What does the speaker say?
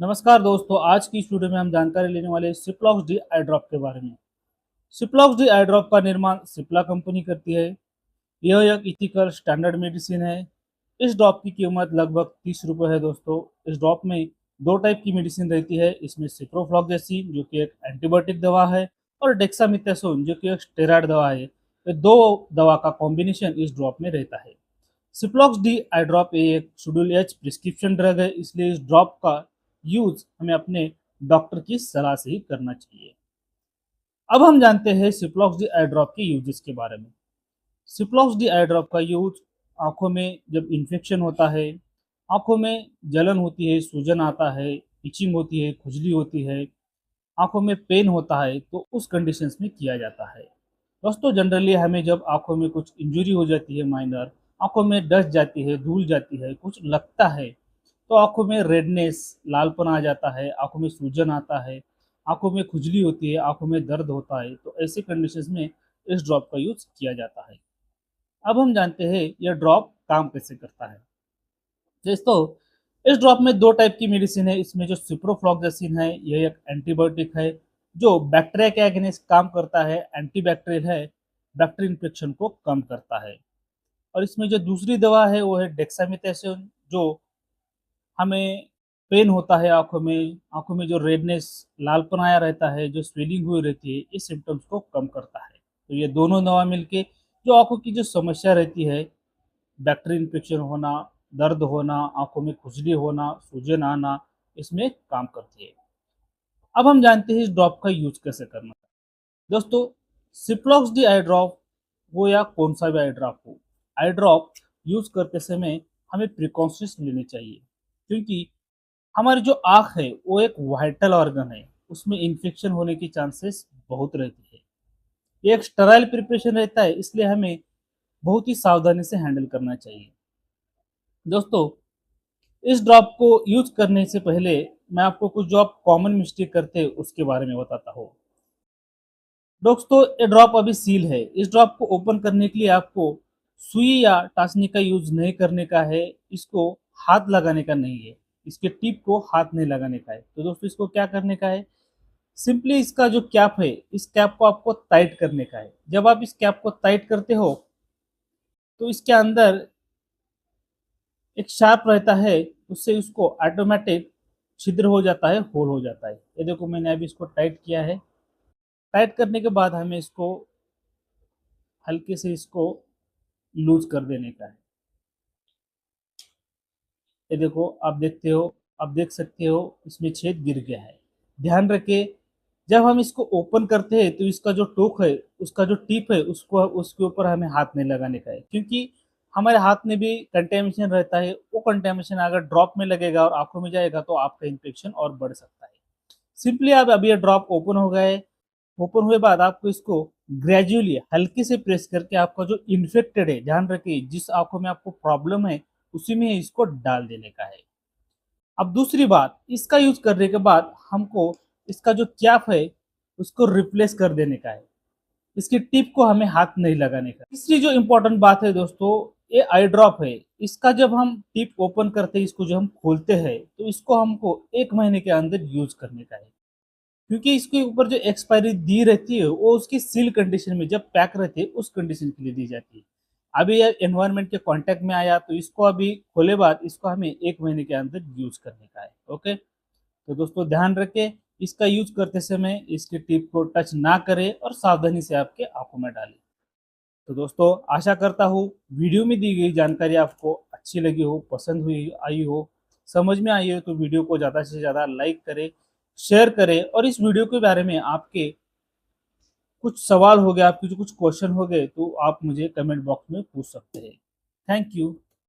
नमस्कार दोस्तों, आज की इस वीडियो में हम जानकारी लेने वाले हैं सिप्लॉक्स डी आई ड्रॉप के बारे में। सिप्लॉक्स डी आई ड्रॉप का निर्माण सिप्ला कंपनी करती है। यह एक इथिकल स्टैंडर्ड मेडिसिन है। इस ड्रॉप की कीमत लगभग 30 रुपये है दोस्तों। इस ड्रॉप में दो टाइप की मेडिसिन रहती है। इसमें सिप्रोफ्लॉक्सासिन जो कि एक एंटीबायोटिक दवा है और डेक्सामेथासोन जो कि एक स्टेरॉइड दवा है। ये दो दवा का कॉम्बिनेशन इस ड्रॉप में रहता है। सिप्लॉक्स डी आई ड्रॉप एक शेड्यूल एच प्रिस्क्रिप्शन ड्रग है, इसलिए इस ड्रॉप का यूज हमें अपने डॉक्टर की सलाह से ही करना चाहिए। अब हम जानते हैं सिप्लॉक्स डी आई ड्रॉप के यूजेस के बारे में। सिप्लॉक्स डी आई ड्रॉप का यूज आंखों में जब इन्फेक्शन होता है, आंखों में जलन होती है, सूजन आता है, इचिंग होती है, खुजली होती है, आंखों में पेन होता है, तो उस कंडीशंस में किया जाता है। दोस्तों जनरली हमें जब आंखों में कुछ इंजरी हो जाती है माइनर, आंखों में डस्ट जाती है, धूल जाती है, कुछ लगता है, तो आंखों में रेडनेस, लालपन आ जाता है, आंखों में सूजन आता है, आंखों में खुजली होती है, आंखों में दर्द होता है, तो ऐसे कंडीशंस में इस ड्रॉप का यूज किया जाता है। अब हम जानते हैं यह ड्रॉप काम कैसे करता है। दोस्तों इस ड्रॉप में दो टाइप की मेडिसिन है। इसमें जो सिप्रोफ्लॉक्सासिन है यह एक एंटीबायोटिक है जो बैक्टीरिया के अगेंस्ट काम करता है, एंटीबैक्टीरियल है, बैक्टीरियल इन्फेक्शन को कम करता है। और इसमें जो दूसरी दवा है वो है डेक्सामेथासोन जो हमें पेन होता है आँखों में जो रेडनेस, लालपन आया रहता है, जो स्वेलिंग हुई रहती है, इस सिम्पटम्स को कम करता है। तो ये दोनों दवा मिलके जो आँखों की जो समस्या रहती है, बैक्टीरियल इन्फेक्शन होना, दर्द होना, आँखों में खुजली होना, सूजन आना, इसमें काम करती है। अब हम जानते हैं इस ड्रॉप का यूज़ कैसे करना है। दोस्तों सिप्लॉक्स डी आई ड्रॉप हो या कौन सा भी आई ड्रॉप हो, आई ड्रॉप यूज़ करते समय हमें प्रिकॉशंस लेने चाहिए, क्योंकि हमारी जो आँख है वो एक वाइटल ऑर्गन है, उसमें इन्फेक्शन होने की चांसेस बहुत रहती है। ये एक स्टेराइल प्रिपरेशन रहता है, इसलिए हमें बहुत ही सावधानी से हैंडल करना चाहिए। दोस्तों इस ड्रॉप को यूज करने से पहले मैं आपको कुछ जो आप कॉमन मिस्टेक करते हैं उसके बारे में बताता हूँ। दोस्तों ये ड्रॉप अभी सील है। इस ड्रॉप को ओपन करने के लिए आपको सुई या टासनी का यूज नहीं करने का है। इसको हाथ लगाने का नहीं है, इसके टिप को हाथ नहीं लगाने का है। तो दोस्तों इसको क्या करने का है, सिंपली इसका जो कैप है, इस कैप को आपको टाइट करने का है। जब आप इस कैप को टाइट करते हो तो इसके अंदर एक शार्प रहता है, उससे उसको ऑटोमेटिक छिद्र हो जाता है, होल हो जाता है। ये देखो मैंने अभी इसको टाइट किया है। टाइट करने के बाद हमें इसको हल्के से इसको लूज कर देने का है। ये देखो आप देख सकते हो इसमें छेद गिर गया है। ध्यान रखें, जब हम इसको ओपन करते हैं तो इसका जो टोक है, उसका जो टिप है, उसको उसके ऊपर हमें हाथ नहीं लगाने का है, क्योंकि हमारे हाथ में भी कंटेमिनेशन रहता है। वो कंटेमिनेशन अगर ड्रॉप में लगेगा और आंखों में जाएगा तो आपका इन्फेक्शन और बढ़ सकता है। सिंपली आप अभी ये ड्रॉप ओपन हो गए, ओपन हुए बाद आपको इसको ग्रेजुअली हल्के से प्रेस करके आपका जो इन्फेक्टेड है, ध्यान रखिए जिस आंखों में आपको प्रॉब्लम है उसी में इसको डाल देने का है। अब दूसरी बात, इसका यूज करने के बाद हमको इसका जो कैप है उसको रिप्लेस कर देने का है। इसकी टिप को हमें हाथ नहीं लगाने का। तीसरी जो इम्पोर्टेंट बात है दोस्तों, ये आई ड्रॉप है। इसका जब हम टिप ओपन करते हैं, इसको जब हम खोलते हैं तो इसको हमको 1 महीने के अंदर यूज करने का है, क्योंकि इसके ऊपर जो एक्सपायरी दी रहती है वो उसकी सील कंडीशन में जब पैक रहती है उस कंडीशन के लिए दी जाती है। अभी ये एनवायरनमेंट के कांटेक्ट में आया तो इसको अभी खोले बाद इसको हमें 1 महीने के अंदर यूज करने का है। ओके, तो दोस्तों ध्यान रखें, इसका यूज करते समय इसके टिप को टच ना करें और सावधानी से आपके आंखों में डालें। तो दोस्तों आशा करता हूँ वीडियो में दी गई जानकारी आपको अच्छी लगी हो, पसंद हुई आई हो, समझ में आई हो, तो वीडियो को ज़्यादा से ज़्यादा लाइक करें, शेयर करें, और इस वीडियो के बारे में आपके कुछ सवाल हो गए, आपके जो कुछ क्वेश्चन हो गए, तो आप मुझे कमेंट बॉक्स में पूछ सकते हैं। Thank you.